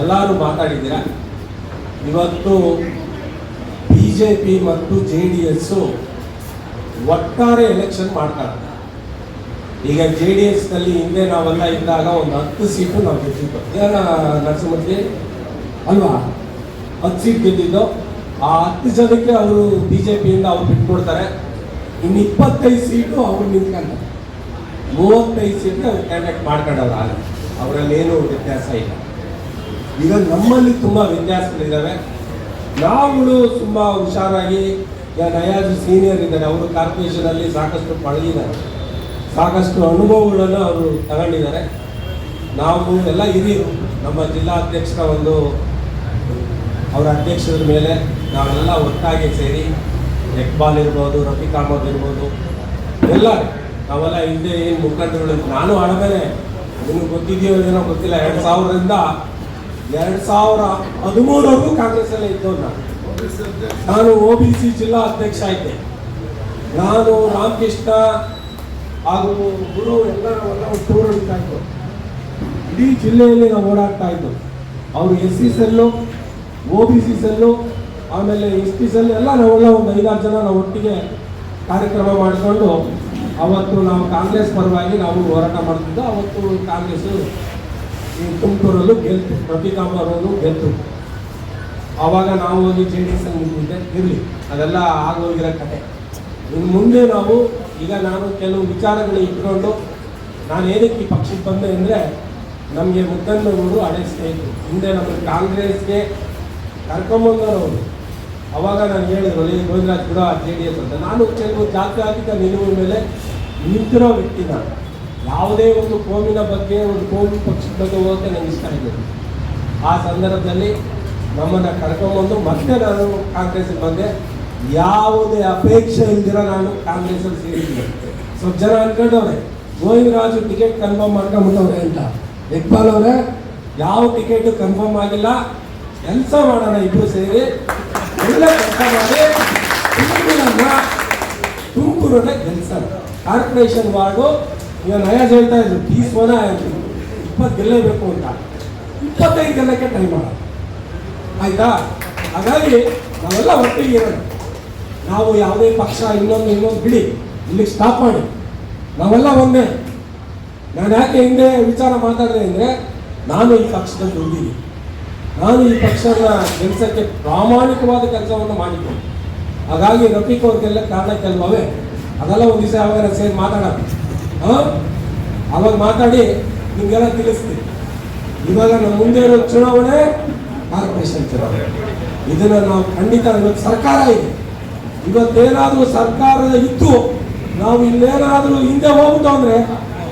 ಎಲ್ಲರೂ ಮಾತಾಡಿದ್ದೀರಾ. ಇವತ್ತು BJP ಮತ್ತು JDS ಒಟ್ಟಾರೆ ಎಲೆಕ್ಷನ್ ಮಾಡ್ತಾರೆ. ಈಗ JDS ನಲ್ಲಿ ಹಿಂದೆ ನಾವೆಲ್ಲ ಇದ್ದಾಗ ಒಂದು 10 ಸೀಟು ನಾವು ಗೆದ್ದಿದ್ದು, ನರಸಿಂಹಮೂರ್ತಿ ಅಲ್ವಾ, 10 ಸೀಟ್ ಗೆದ್ದಿದ್ದು. ಆ 10 ಜನಕ್ಕೆ ಅವರು BJPಯಿಂದ ಅವ್ರು ಬಿಟ್ಕೊಡ್ತಾರೆ. ಇನ್ನು 25 ಸೀಟು ಅವ್ರು ನಿಂತ್ಕೊಂತಾರೆ. 35 ಸೀಟ್ಗೆ ಅವ್ರು ಕ್ಯಾಂಡಿಡೇಟ್ ಮಾಡ್ಕೊಂಡವ್ರು ಆಗ. ಅವರಲ್ಲೇನು ವ್ಯತ್ಯಾಸ ಇಲ್ಲ. ಈಗ ನಮ್ಮಲ್ಲಿ ತುಂಬ ವ್ಯತ್ಯಾಸಗಳಿದ್ದಾವೆ. ನಾವುಗಳು ತುಂಬ ಹುಷಾರಾಗಿ, ನಯಾಜ್ ಸೀನಿಯರ್ ಇದ್ದಾರೆ, ಅವರು ಕಾರ್ಪೊರೇಷನಲ್ಲಿ ಸಾಕಷ್ಟು ಪಳಗಿದ್ದಾರೆ, ಸಾಕಷ್ಟು ಅನುಭವಗಳನ್ನು ಅವರು ತಗೊಂಡಿದ್ದಾರೆ. ನಾವು ಎಲ್ಲ ಹಿರಿಯರು, ನಮ್ಮ ಜಿಲ್ಲಾಧ್ಯಕ್ಷರ ಒಂದು ಅವರ ಅಧ್ಯಕ್ಷರ ಮೇಲೆ ನಾವೆಲ್ಲ ಒಟ್ಟಾಗಿ ಸೇರಿ, ಇಕ್ಬಾಲ್ ಇರ್ಬೋದು, ರಫೀಕ್ ಅಹಮದ್ ಇರ್ಬೋದು, ಎಲ್ಲ ನಾವೆಲ್ಲ ಹಿಂದೆ ಏನು ಮುಖಂಡರುಗಳು, ನಾನು ಹಳಬೇನೆ, ನಿಮಗೆ ಗೊತ್ತಿದೆಯೋ ಏನೋ ಗೊತ್ತಿಲ್ಲ, 2000ರಿಂದ 2013ವರೆಗೂ ಕಾಂಗ್ರೆಸ್ಸಲ್ಲೇ ಇದ್ದವನು. ನಾನು OBC ಜಿಲ್ಲಾ ಅಧ್ಯಕ್ಷ ಇದ್ದೆ. ನಾನು ರಾಮಕೃಷ್ಣ ಹಾಗೂ ಗುರು ಎಲ್ಲರವೆಲ್ಲ ಒಂದು ಟೂರ್ ಹೊಡಿತಾ ಇದ್ದು, ಇಡೀ ಜಿಲ್ಲೆಯಲ್ಲಿ ನಾವು ಓಡಾಡ್ತಾ ಇದ್ದು. ಅವರು SC ಸೆಲ್ಲು, OBC ಸೆಲ್ಲು, ಆಮೇಲೆ ST ಸೆಲ್ ಎಲ್ಲ ನಾವೆಲ್ಲ ಒಂದು 5-6 ಜನ ನಾವು ಒಟ್ಟಿಗೆ ಕಾರ್ಯಕ್ರಮ ಮಾಡಿಕೊಂಡು ಅವತ್ತು ನಾವು ಕಾಂಗ್ರೆಸ್ ಪರವಾಗಿ ನಾವು ಹೋರಾಟ ಮಾಡ್ತಿದ್ದು. ಅವತ್ತು ಕಾಂಗ್ರೆಸ್ಸು ಈ ತುಮಕೂರಲ್ಲೂ ಗೆಲ್ತು, ರಫೀಕ್ ಅಹಮದ್ ಅವರು ಗೆಲ್ತು. ಆವಾಗ ನಾವು ಹೋಗಿ JDS ನಿಂತಿದ್ದೆ. ಇರಲಿ, ಅದೆಲ್ಲ ಆಗೋಗಿರೋ ಕತೆ. ಇನ್ನು ಮುಂದೆ ನಾವು ಈಗ ನಾನು ಕೆಲವು ವಿಚಾರಗಳು ಇಟ್ಕೊಂಡು ನಾನು ಏನಕ್ಕೆ ಈ ಪಕ್ಷಕ್ಕೆ ಬಂದೆ ಅಂದರೆ, ನಮಗೆ ಮುದ್ದಣ್ಣವರು ಹಳೆ ಸ್ನೇಹಿತರು, ಹಿಂದೆ ನಮಗೆ ಕಾಂಗ್ರೆಸ್ಗೆ ಕರ್ಕೊಂಬಂದವರು. ಅವಾಗ ನಾನು ಹೇಳಿದ್ರು, ಗೋವಿಂದರಾಜ್ ಕೂಡ JDS ಅಂತ. ನಾನು ಕೆಲವು ಜಾತ್ಯಾತೀತ ನಿಲುವಿನ ಮೇಲೆ ನಿಂತಿರೋ ವ್ಯಕ್ತಿ. ನಾನು ಯಾವುದೇ ಒಂದು ಕೋಮಿನ ಬಗ್ಗೆ, ಒಂದು ಕೋಮಿ ಪಕ್ಷದ ಬಗ್ಗೆ ಹೋಗೋಕ್ಕೆ ನನಗೆ ಇಷ್ಟ ಇದೆ. ಆ ಸಂದರ್ಭದಲ್ಲಿ ನಮ್ಮನ್ನು ಕರ್ಕೊಂಬಂದು ಮತ್ತೆ ನಾನು ಕಾಂಗ್ರೆಸ್ಗೆ ಬಂದೆ. ಯಾವುದೇ ಅಪೇಕ್ಷೆ ಇಲ್ದಿರ ನಾನು ಕಾಂಗ್ರೆಸ್ಸಲ್ಲಿ ಸೇರಿದ್ದೆ. ಸ್ವಲ್ಪ ಜನ ಅನ್ಕೊಂಡವ್ರೆ ಗೋವಿಂದರಾಜು ಟಿಕೆಟ್ ಕನ್ಫರ್ಮ್ ಮಾಡ್ಕೊಂಡ್ಬಿಟ್ಟವ್ರೆ ಅಂತ. ಇಕ್ಬಾಲ್ ಅವರೇ, ಯಾವ ಟಿಕೆಟು ಕನ್ಫರ್ಮ್ ಆಗಿಲ್ಲ, ಕೆಲಸ ಮಾಡೋಣ ಇಬ್ಬರು ಸೇರಿ, ಎಲ್ಲ ಕೆಲಸ ಮಾಡಿ ತುಮಕೂರನ್ನ ಗೆಲ್ಸೋಣ. ಕಾರ್ಪೊರೇಷನ್ ವಾರ್ಡು ಈಗ ನಯಾಜ್ ಹೇಳ್ತಾ ಇದ್ರು, 20 ಗೆಲ್ಲೇಬೇಕು ಅಂತ. 25 ಗೆಲ್ಲಕ್ಕೆ ಟ್ರೈ ಮಾಡೋಣ, ಆಯ್ತಾ? ಹಾಗಾಗಿ ನಾವೆಲ್ಲ ಒಟ್ಟಿಗೆ ಇರೋಣ. ನಾವು ಯಾವುದೇ ಪಕ್ಷ ಇನ್ನೊಂದು ಬಿಡಿ, ಇಲ್ಲಿಗೆ ಸ್ಟಾಪ್ ಮಾಡಿ, ನಾವೆಲ್ಲ ಒಂದೇ. ನಾನು ಯಾಕೆ ಹಿಂದೆ ವಿಚಾರ ಮಾತಾಡಿದೆ ಅಂದರೆ, ನಾನು ಈ ಪಕ್ಷದಲ್ಲಿ ದುಡ್ಡಿದ್ದೀನಿ. ನಾನು ಈ ಪಕ್ಷನ ಕೆಲಸಕ್ಕೆ ಪ್ರಾಮಾಣಿಕವಾದ ಕೆಲಸವನ್ನು ಮಾಡಿದ್ದೀನಿ. ಹಾಗಾಗಿ ರಫೀಕ್ ಅವ್ರಿಗೆಲ್ಲ ಕಾರಣ ಕೆಲವೇ, ಅದೆಲ್ಲ ಒಂದು ದಿವಸ ಯಾವಾಗ ಸೇರಿ ಮಾತಾಡೋದು, ಅವಾಗ ಮಾತಾಡಿ ನಿಮಗೆಲ್ಲ ತಿಳಿಸ್ತೀನಿ. ಇವಾಗ ನಮ್ಮ ಮುಂದೆ ಇರೋ ಚುನಾವಣೆ ಕಾರ್ಪೊರೇಷನ್ ಚುನಾವಣೆ. ಇದನ್ನು ನಾವು ಖಂಡಿತ, ಇವತ್ತು ಸರ್ಕಾರ ಇದೆ, ಇವತ್ತೇನಾದರೂ ಸರ್ಕಾರದ ಇತ್ತು, ನಾವು ಇಲ್ಲೇನಾದರೂ ಹಿಂದೆ ಹೋಗ್ಬಿಟ್ಟು ಅಂದರೆ,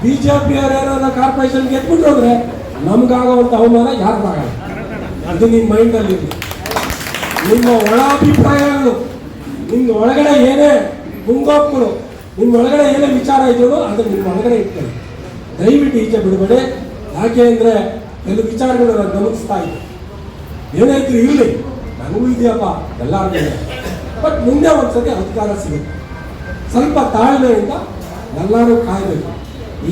BJP ಏನಾದ್ರು ಕಾರ್ಪೊರೇಷನ್ ಗೆದ್ಬಿಟ್ಟು ಅಂದರೆ ನಮ್ಗಾಗುವಂಥ ಅವಮಾನ ಯಾರಿಗಾಗಲ್ಲ. ಅದು ನಿಮ್ಮ ಮೈಂಡಲ್ಲಿ, ನಿಮ್ಮ ಒಳ ಅಭಿಪ್ರಾಯಗಳು, ನಿಮ್ಮ ಒಳಗಡೆ ಏನೇ ಮುಂಗೋಪಗಳು, ನಿಮ್ಮ ಒಳಗಡೆ ಏನೇ ವಿಚಾರ ಇದೆಯೋ ಅದು ನಿಮ್ಮ ಒಳಗಡೆ ಇರ್ತದೆ. ದಯವಿಟ್ಟು ಈಚೆ ಬಿಡಬೇಡಿ. ಯಾಕೆ ಅಂದರೆ ಕೆಲವು ವಿಚಾರಗಳು ನಾನು ಗಮನಿಸ್ತಾ ಇದ್ದೆ. ಏನಾಯ್ತು ಇರಲಿ, ನನಗೂ ಇದೆಯಪ್ಪ, ಎಲ್ಲರಿಗೂ ಇದೆ. ಬಟ್ ಮುಂದೆ ಒಂದ್ಸತಿ ಅಧಿಕಾರ ಸಿಗುತ್ತೆ. ಸ್ವಲ್ಪ ತಾಳ್ಮೆಯಿಂದ ಎಲ್ಲರೂ ಕಾಯಬೇಕು.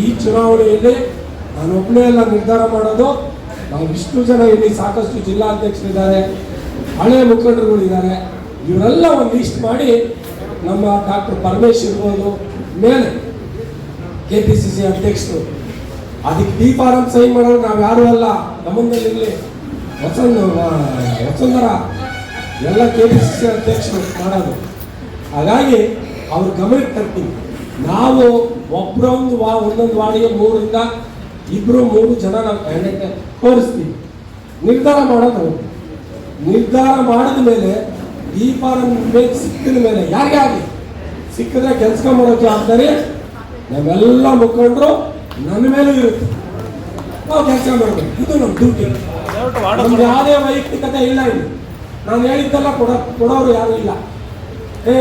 ಈ ಚುನಾವಣೆಯಲ್ಲಿ ನಾನು ಒಬ್ಬನೇ ಎಲ್ಲ ನಿರ್ಧಾರ ಮಾಡೋದು. ನಾವು ಇಷ್ಟು ಜನ ಇಲ್ಲಿ ಸಾಕಷ್ಟು ಜಿಲ್ಲಾಧ್ಯಕ್ಷರಿದ್ದಾರೆ, ಹಳೆಯ ಮುಖಂಡರುಗಳಿದ್ದಾರೆ. ಇವರೆಲ್ಲ ಒಂದು ಲಿಸ್ಟ್ ಮಾಡಿ, ನಮ್ಮ ಡಾಕ್ಟರ್ ಪರಮೇಶ್ ಇರ್ಬೋದು, ಮೇಲೆ KPCC ಅಧ್ಯಕ್ಷರು, ಅದಕ್ಕೆ ಡಿ ಫಾರಂ ಸೈನ್ ಮಾಡೋದು ನಾವು ಯಾರೂ ಅಲ್ಲ. ನಮ್ಮಲ್ಲಿ ವಸುಂಧರ ಎಲ್ಲ KPCC ಅಧ್ಯಕ್ಷರು ಮಾಡೋದು. ಹಾಗಾಗಿ ಅವ್ರ ಗಮನಕ್ಕೆ ತರ್ತೀವಿ. ನಾವು ಒಂದೊಂದು ವಾರ್ಡಿಗೆ 2-3 ಜನ ನಾವು ಕ್ಯಾಂಡಿಡೇಟ್ ತೋರಿಸ್ತೀವಿ. ನಿರ್ಧಾರ ಮಾಡೋದು, ನಿರ್ಧಾರ ಮಾಡಿದ ಮೇಲೆ ಈ ಫಾರಂ ಸಿಕ್ಕಿದ ಮೇಲೆ ಯಾರಿಗೆ ಆಗಲಿ ಸಿಕ್ಕಿದ್ರೆ ಕೆಲಸ ಮಾಡೋ ಜವಾಬ್ದಾರಿ ನಾವೆಲ್ಲ ಮುಖಂಡರು ನನ್ನ ಮೇಲೂ ಇರುತ್ತೆ. ನಾವು ಕೆಲಸ ಮಾಡಬೇಕು, ಇದು ನಮ್ಮ ಡ್ಯೂಟಿ. ನಮ್ಗೆ ಯಾವುದೇ ವೈಯಕ್ತಿಕತೆ ಇಲ್ಲ. ಇಲ್ಲಿ ನಾನು ಹೇಳಿದ್ದೆಲ್ಲ ಕೊಡೋರು ಯಾರು ಇಲ್ಲ.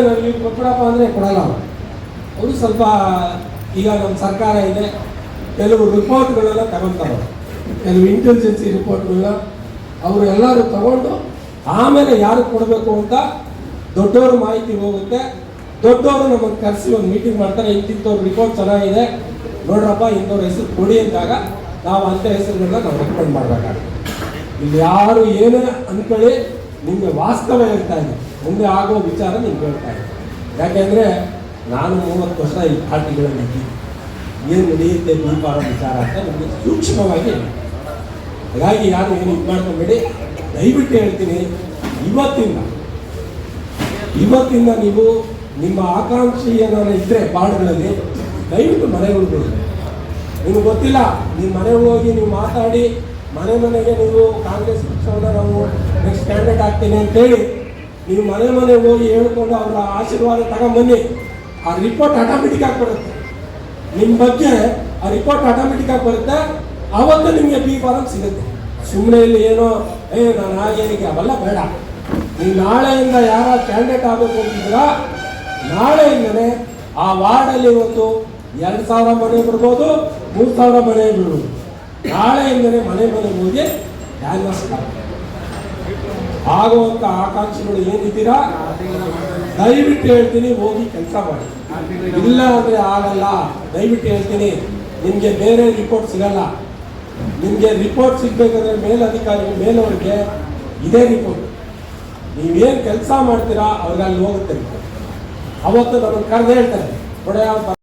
ನನಗೆ ಕೊಡಪ್ಪ ಅಂದರೆ ಕೊಡಲ್ಲ ಅವರು. ಸ್ವಲ್ಪ ಈಗ ನಮ್ಮ ಸರ್ಕಾರ ಇದೆ, ಕೆಲವು ರಿಪೋರ್ಟ್ಗಳೆಲ್ಲ ತಗೊಳ್ತಾರೆ, ಕೆಲವು ಇಂಟೆಲಿಜೆನ್ಸಿ ರಿಪೋರ್ಟ್ಗಳನ್ನ ಅವರು ಎಲ್ಲರೂ ತಗೊಂಡು ಆಮೇಲೆ ಯಾರು ಕೊಡಬೇಕು ಅಂತ ದೊಡ್ಡವರು ಮಾಹಿತಿ ಹೋಗುತ್ತೆ. ದೊಡ್ಡವರು ನಮಗೆ ಕರೆಸಿ ಒಂದು ಮೀಟಿಂಗ್ ಮಾಡ್ತಾರೆ. ಇಂಥವ್ರ ರಿಪೋರ್ಟ್ ಚೆನ್ನಾಗಿದೆ ನೋಡ್ರಪ್ಪ, ಇಂಥವ್ರ ಹೆಸರು ಕೊಡಿ ಅಂದಾಗ ನಾವು ಅಂಥ ಹೆಸರುಗಳನ್ನ ನಾವು ರೆಕಮೆಂಡ್ ಮಾಡಬೇಕಾಗುತ್ತೆ. ಇಲ್ಲಿ ಯಾರು ಏನೇ ಅಂದ್ಕೊಳ್ಳಿ, ನಿಮಗೆ ವಾಸ್ತವ ಹೇಳ್ತಾ ಇದೆ, ಮುಂದೆ ಆಗೋ ವಿಚಾರ ನಿಮ್ಗೆ ಹೇಳ್ತಾ ಇದೆ. ಯಾಕೆಂದರೆ ನಾನು 30 ವರ್ಷ ಈ ಪಾರ್ಟಿಗಳಲ್ಲಿ ಇದ್ದೀನಿ, ಏನು ನಡೆಯುತ್ತೆ ಬೀಪಾರ ವಿಚಾರ ಅಂತ ನಿಮಗೆ ಸೂಕ್ಷ್ಮವಾಗಿ ಹೇಳಿ. ಹಾಗಾಗಿ ಯಾರು ಏನು ಇದು ಮಾಡ್ಕೊಬೇಡಿ. ದಯವಿಟ್ಟು ಹೇಳ್ತೀನಿ, ಇವತ್ತಿಂದ ನೀವು ನಿಮ್ಮ ಆಕಾಂಕ್ಷಿ ಏನಾದ್ರು ಇದ್ದರೆ ವಾರ್ಡ್ಗಳಲ್ಲಿ ದಯವಿಟ್ಟು ಮನೆಗಳು ಬಿಡಿ. ನಿಮ್ಗೆ ಗೊತ್ತಿಲ್ಲ, ನಿಮ್ಮ ಮನೆಗೆ ಹೋಗಿ ನೀವು ಮಾತಾಡಿ, ಮನೆಗೆ ನೀವು ಕಾಂಗ್ರೆಸ್ ಪಕ್ಷವನ್ನು ನಾವು ನೆಕ್ಸ್ಟ್ ಕ್ಯಾಂಡಿಡೇಟ್ ಆಗ್ತೀನಿ ಅಂತೇಳಿ ನೀವು ಮನೆಗೆ ಹೋಗಿ ಹೇಳ್ಕೊಂಡು ಅವರ ಆಶೀರ್ವಾದ ತಗೊಂಬನ್ನಿ. ಆ ರಿಪೋರ್ಟ್ ಆಟೋಮೆಟಿಕ್ ಆಗಿ ಬರುತ್ತೆ ನಿಮ್ಮ ಬಗ್ಗೆ, ಆ ರಿಪೋರ್ಟ್ ಆಟೋಮೆಟಿಕ್ ಆಗಿ ಬರುತ್ತೆ. ಆವತ್ತು ನಿಮಗೆ ಬಿ ಫಾರಂ ಸಿಗುತ್ತೆ. ಸುಮ್ಮನೆ ಇಲ್ಲಿ ಏನೋ ನಾನು ಹಾಗೇನಿಗೆ ಅವೆಲ್ಲ ಬೇಡ. ನೀವು ನಾಳೆಯಿಂದ ಯಾರ ಕ್ಯಾಂಡಿಡೇಟ್ ಆಗಬೇಕು ಅಂತಿದ್ದೀರಾ, ನಾಳೆಯಿಂದಲೇ ಆ ವಾರ್ಡಲ್ಲಿ ಇವತ್ತು 2,000 ಮನೆ ಬರ್ಬೋದು, 3,000 ಮನೆ ಬಿಡ್ಬೋದು. ನಾಳೆಯಿಂದಲೇ ಮನೆಗೆ ಹೋಗಿ ಕ್ಯಾನ್ವಾಸ್ ಆಗುವಂಥ ಆಕಾಂಕ್ಷಿಗಳು ಏನಿದ್ದೀರಾ ದಯವಿಟ್ಟು ಹೇಳ್ತೀನಿ, ಹೋಗಿ ಕೆಲಸ ಮಾಡಿ. ಇಲ್ಲ ಅಂದರೆ ಆಗಲ್ಲ. ದಯವಿಟ್ಟು ಹೇಳ್ತೀನಿ, ನಿಮಗೆ ಬೇರೆ ರಿಪೋರ್ಟ್ ಸಿಗಲ್ಲ. ನಿಮಗೆ ರಿಪೋರ್ಟ್ ಸಿಗ್ಬೇಕಂದ್ರೆ ಮೇಲಧಿಕಾರಿಗಳು ಮೇಲವ್ರಿಗೆ ಇದೇ ರಿಪೋರ್ಟ್. ನೀವೇನು ಕೆಲಸ ಮಾಡ್ತೀರಾ ಅವ್ರಿಗೆ ಅಲ್ಲಿ ಹೋಗುತ್ತೆ ರಿಪೋರ್ಟ್. ಅವತ್ತು ನಮ್ಮನ್ನು ಕರೆದು ಹೇಳ್ತಾರೆ,